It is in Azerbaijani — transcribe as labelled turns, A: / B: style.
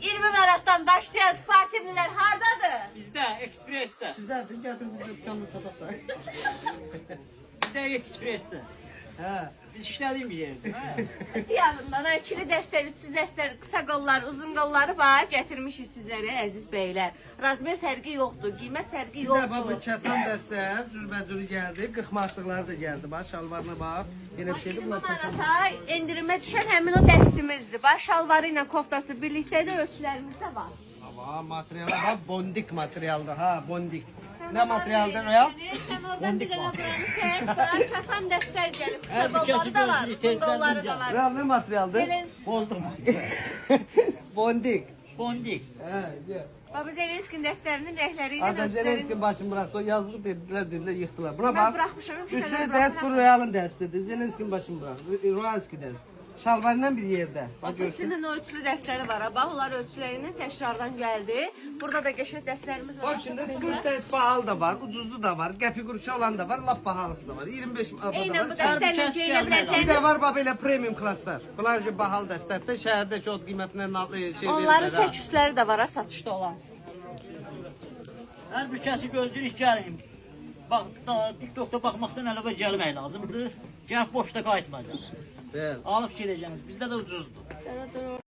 A: 20 manatdan başlayan sportivliler hardadır?
B: Bizdə ekspresdə.
C: Sizlerdir, getir bizde canlı satak da.
B: Bizdə ekspresdə.
C: He.
B: Biz işlədiyim bir yerdə. Hə.
A: Yanından ikili dəstəli, üçlü dəstəli, qısa qolları, uzun qolları var, gətirmişik sizlərə əziz beylər. Razmer fərqi yoxdur, qiymət fərqi
C: Bir de bak bu
A: yoxdur.
C: çatan dəstə, cürbəcürü geldi, 40 manatlıkları da geldi. Bak şalvarına bak. Yine bir şeydi
A: 20
C: bunlar çatan.
A: manata endirimə düşən həmin o dəstimizdir. Baş şalvarı ilə koftası birlikdə də ölçülərimizdə var.
C: Ama materyala bak, bondik materyalda ha, bondik. Ne materyalda Royal?
A: Sen oradan bir dənə buranı çək, bana çatan dəstər gəlib. Qısa
B: Hər bir
A: qolları
B: kəsi
A: da var,
B: gözünü
A: uzun qolları da
B: tezdən
A: var.
C: Royal ne materyaldı?
A: Selin,
B: Bozdum.
C: Bondik.
B: Bondik.
C: He, gel.
A: Baba Zelenski'nin dəstlərinin rəhləri ilə
C: Adam
A: ölçülərini...
C: Zelenski başını bıraktı, o yazık dediler, yıktılar. Buna
A: Mən
C: bak.
A: bıraxmışam, müştərilər
C: Üçüncü ders bu Royal'ın dersidir. Zelenski'nin başını bıraktı. Royalski ders. Şalvarından bir yerde. Bak görsün.
A: Hepsinin ölçülü dəstləri var. Bax, onlar ölçülərindən təkrardan gəldi. Burada da qəşəng dəstlərimiz var.
C: Bak şimdi sport ders pahalı da var, ucuzlu da var, gəpi kuruşu olan da var, lap pahalısı da var. 25 avro da
A: Eynən bu
C: var.
A: dəstlərlə
B: kəs
A: geyinə
C: Bir
A: biləcəyiniz...
C: de var bak böyle premium klaslar. Bunlar için pahalı dersler. Şehirde çok kıymetlerinin altı şey
A: Onların
C: verirler.
A: tək üstləri də var ha, satışda olan.
B: Hər bir kəsi gözləyirik gəlin. Bax, TikTokda baxmaqdan əlavə gəlmək lazımdır. Gəlib boşda qayıtmayacaq.
C: Evet.
B: Alıb gedəcəksiniz. Bizdə də ucuzdur.